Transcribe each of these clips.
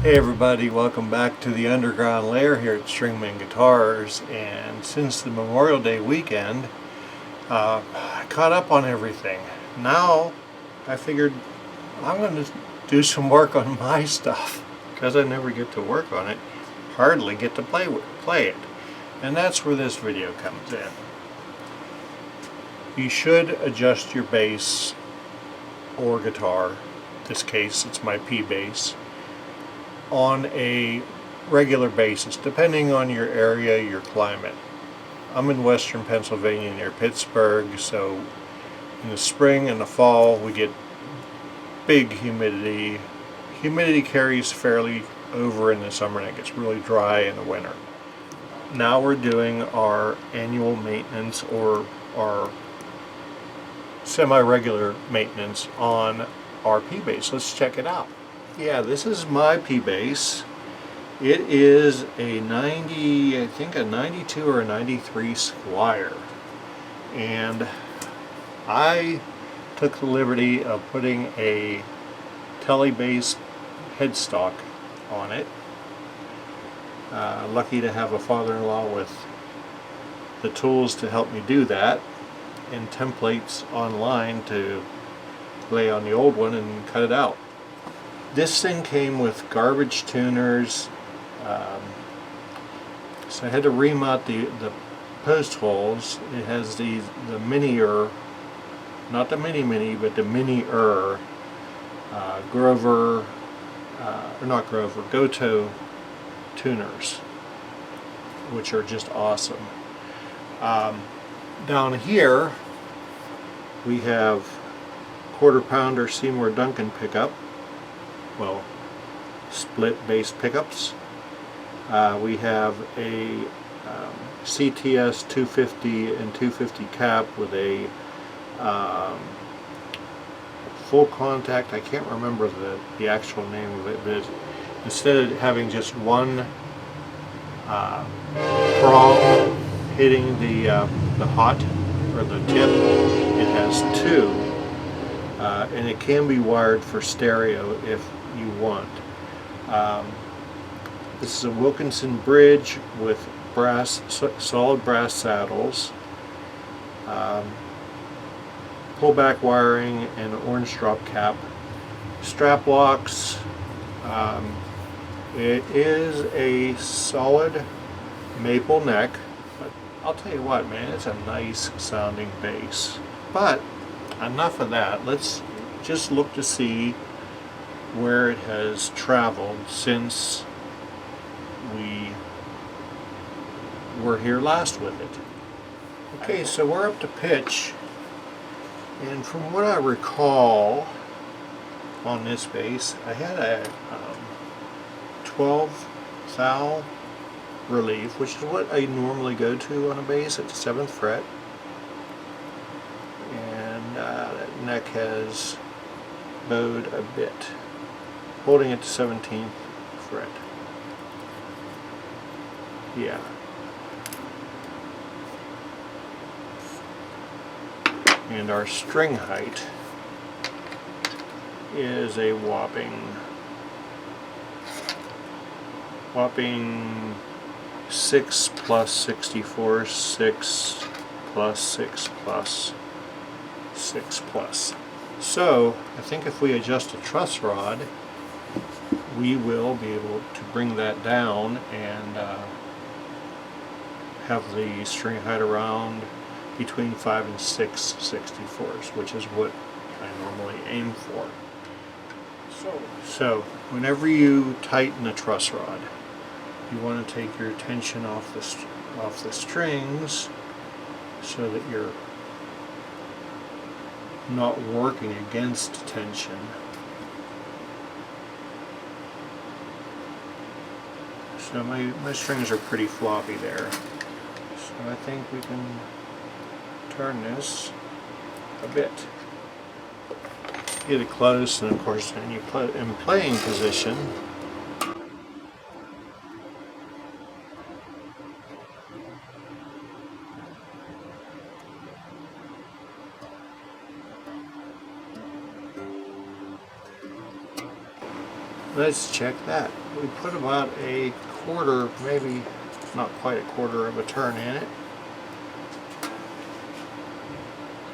Hey everybody, welcome back to the underground lair here at Stringman Guitars. And since the Memorial Day weekend, I caught up on everything. Now I figured I'm going to do some work on my stuff because I never get to work on it, hardly get to play it. And that's where this video comes in. You should adjust your bass or guitar, in this case it's my P bass, on a regular basis, depending on your area, your climate. I'm in western Pennsylvania near Pittsburgh, so in the spring and the fall we get big humidity. Humidity carries fairly over in the summer and it gets really dry in the winter. Now we're doing our annual maintenance or our semi-regular maintenance on our P bass. Let's check it out. Yeah, this is my P bass. It is a 90, I think a 92 or a 93 Squire. And I took the liberty of putting a tele bass headstock on it. Lucky to have a father-in-law with the tools to help me do that, and templates online to lay on the old one and cut it out. This thing came with garbage tuners, so I had to remount the post holes. It has the mini-er, not the mini-mini, but the mini-er Grover, or not Grover, Goto tuners, which are just awesome. Down here we have quarter-pounder Seymour Duncan pickup. Well, split bass pickups. We have a CTS 250 and 250 cap with a full contact. I can't remember the actual name of it, but instead of having just one prong hitting the hot or the tip, it has two, and it can be wired for stereo if you want. This is a Wilkinson bridge with solid brass saddles, pullback wiring, and an orange drop cap, strap locks. It is a solid maple neck, but I'll tell you what, man, it's a nice sounding bass. But enough of that. Let's just look to see where it has traveled since we were here last with it. Okay, so we're up to pitch, and from what I recall on this bass, I had a 12 thou relief, which is what I normally go to on a bass at the 7th fret, and that neck has bowed a bit, holding it to 17th fret. Yeah. And our string height is a whopping 6 plus 64, 6 plus 6 plus 6 plus. So I think if we adjust a truss rod, we will be able to bring that down and have the string height around between 5 and 6 64s, which is what I normally aim for. So whenever you tighten a truss rod, you want to take your tension off the strings so that you're not working against tension. So my strings are pretty floppy there. So I think we can turn this a bit. Get it close, and of course then you put it in playing position. Let's check that. we put about a quarter, maybe not quite a quarter of a turn in it.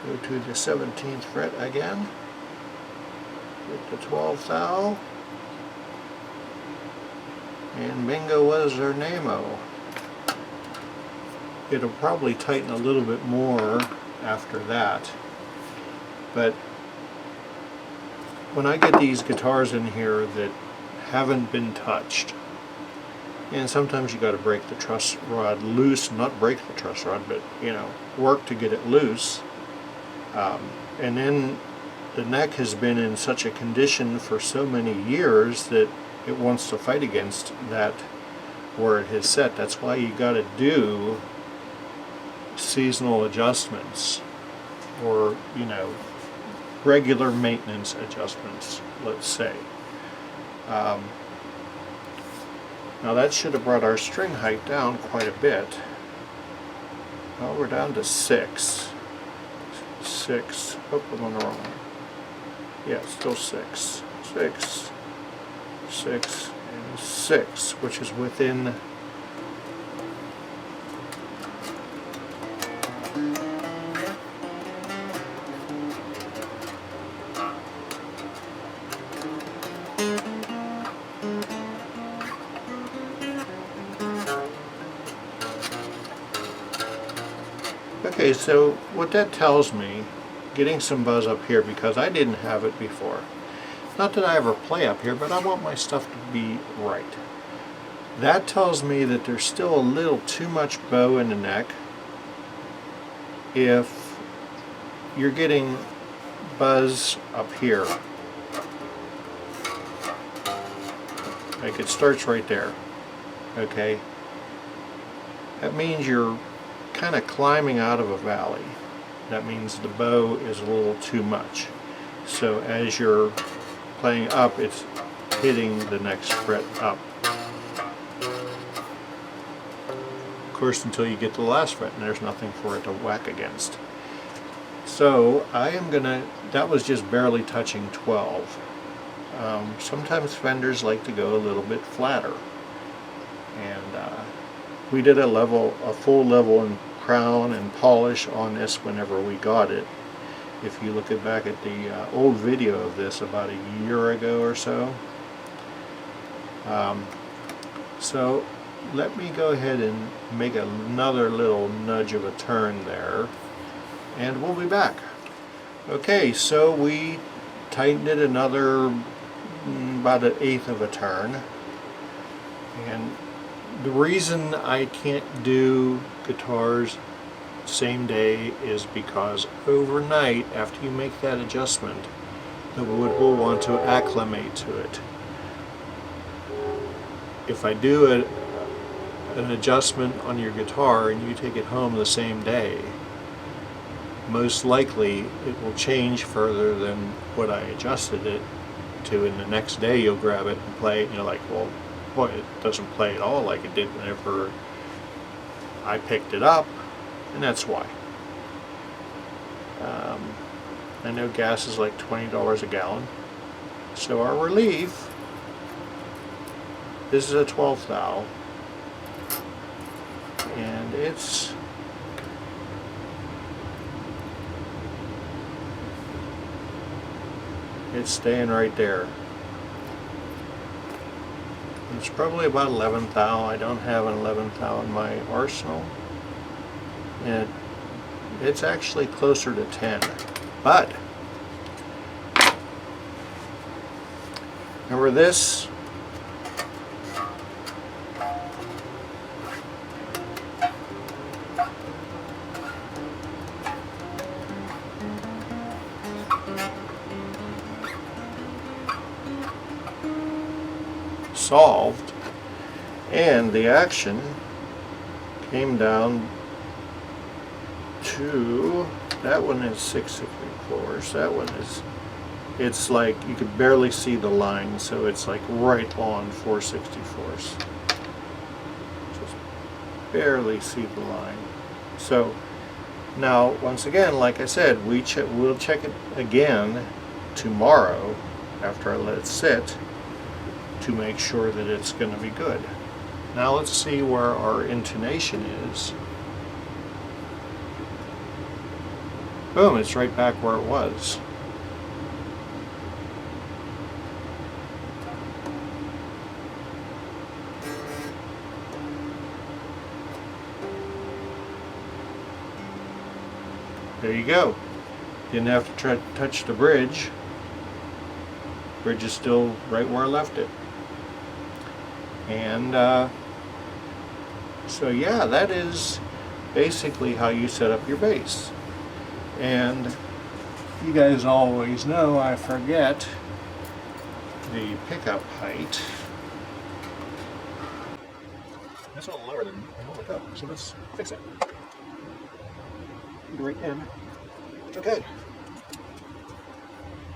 Go to the 17th fret again. Hit the 12th thou. And bingo was our name-o. It'll probably tighten a little bit more after that. But when I get these guitars in here that haven't been touched, and sometimes you got to break the truss rod loose, not break the truss rod, but you know, work to get it loose. And then the neck has been in such a condition for so many years that it wants to fight against that where it has set. That's why you got to do seasonal adjustments, or you know, regular maintenance adjustments, let's say. Now that should have brought our string height down quite a bit. Well, we're down to 6. 6. Oh, I'm on the wrong one. Yeah, still 6. 6. 6 and 6, which is within Okay, so what that tells me, getting some buzz up here, because I didn't have it before. Not that I ever play up here, but I want my stuff to be right. That tells me that there's still a little too much bow in the neck. If you're getting buzz up here, like it starts right there, okay? That means you're kind of climbing out of a valley. That means the bow is a little too much. So as you're playing up, it's hitting the next fret up. Of course, until you get to the last fret and there's nothing for it to whack against. So I am gonna, that was just barely touching 12. Sometimes Fenders like to go a little bit flatter. And we did a full level and crown and polish on this whenever we got it. If you look back at the old video of this about a year ago or so. So let me go ahead and make another little nudge of a turn there, and we'll be back. Okay, so we tightened it another about 1/8 of a turn, and the reason I can't do guitars same day is because overnight, after you make that adjustment, the wood will want to acclimate to it. If I do an adjustment on your guitar and you take it home the same day, most likely it will change further than what I adjusted it to, and the next day you'll grab it and play it and you're like, well, boy, it doesn't play at all like it did whenever I picked it up, and that's why. I know gas is like $20 a gallon, so our relief, this is a 12th thou, and it's staying right there. It's probably about 11th thou. I don't have an 11th thou in my arsenal, and it's actually closer to 10. But remember this? Solved, and the action came down to, that one is 6/64, that one is, it's like you could barely see the line, so it's like right on 4/64. Just barely see the line. So now, once again, like I said, we'll check it again tomorrow after I let it sit to make sure that it's going to be good. Now let's see where our intonation is. Boom, it's right back where it was. There you go. Didn't have to try to touch the bridge. Bridge is still right where I left it. And so yeah, that is basically how you set up your bass. And you guys always know I forget the pickup height. That's a little lower than I normally go, so let's fix it. Right in. Okay.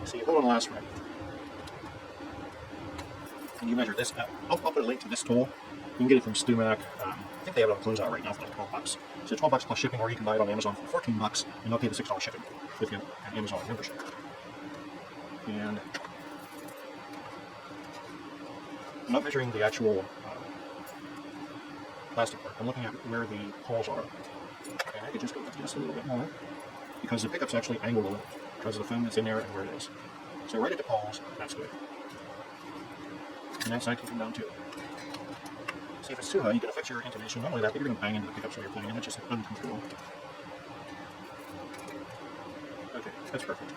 So you hold on the last ring. And you measure this out. I'll put a link to this tool. You can get it from Stringman. I think they have it on closeout right now for like $12. So $12 plus shipping, or you can buy it on Amazon for $14 and they'll pay the $6 shipping with your Amazon membership. And I'm not measuring the actual plastic part. I'm looking at where the holes are. And I could just go just a little bit more because the pickup's actually angled a little because of the foam that's in there and where it is. So right at the poles, that's good. And that side can come down too. See, if it's too high, you can affect your intonation. Not only that, but you're going to bang into the pickups while you're playing, and it's just uncomfortable. Okay, that's perfect.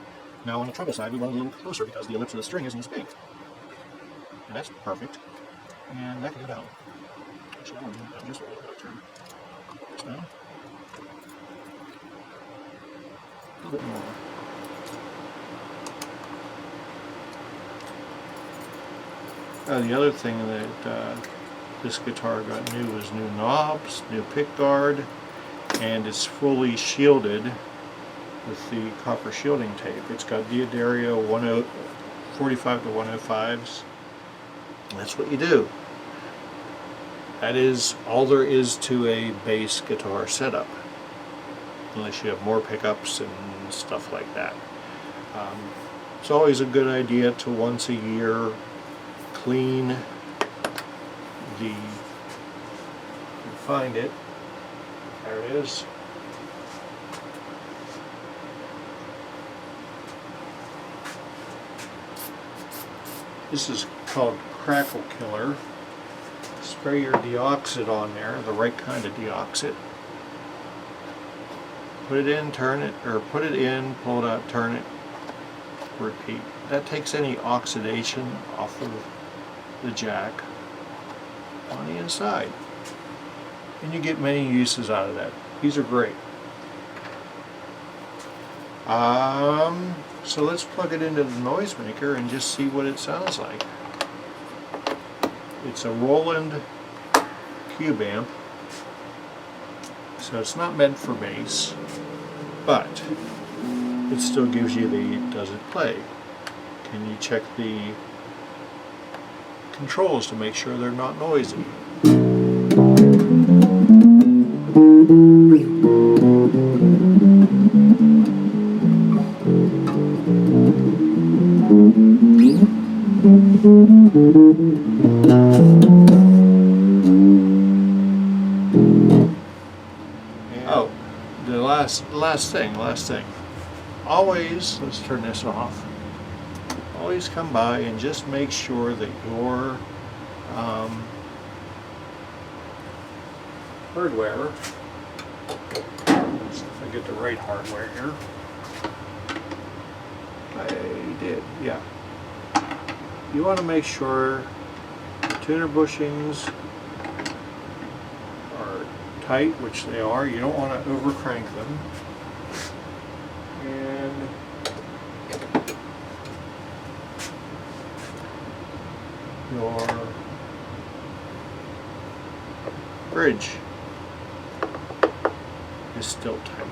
Now on the treble side, we want it a little closer because the ellipse of the string isn't as big. And that's perfect. And that can go down. Actually, I want to move down just a little bit of turn. This down. A little bit more. The other thing that this guitar got new was new knobs, new pick guard, and it's fully shielded with the copper shielding tape. It's got D'Addario 45 to 105s. And that's what you do. That is all there is to a bass guitar setup, unless you have more pickups and stuff like that. It's always a good idea to once a year clean the, you can find it, there it is. This is called Crackle Killer. Spray your deoxit on there, the right kind of deoxit. Put it in, turn it, or put it in, pull it out, turn it, repeat. That takes any oxidation off of the jack on the inside. And you get many uses out of that. These are great. So let's plug it into the noisemaker and just see what it sounds like. It's a Roland cube amp, so it's not meant for bass, but it still gives you the does it play. Can you check the controls to make sure they're not noisy? Oh, the last thing. Always, let's turn this off. Always come by and just make sure that your hardware, if I get the right hardware here. I did, yeah. You want to make sure tuner bushings are tight, which they are. You don't want to over crank them. And your bridge is still tight.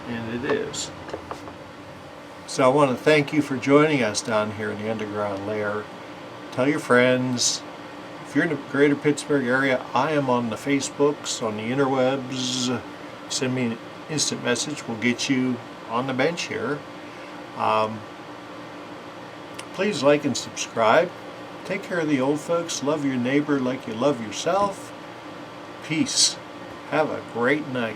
And it is. So I want to thank you for joining us down here in the underground lair. Tell your friends. If you're in the greater Pittsburgh area, I am on the Facebooks, on the interwebs. Send me an instant message. We'll get you on the bench here. Please like and subscribe. Take care of the old folks. Love your neighbor like you love yourself. Peace. Have a great night.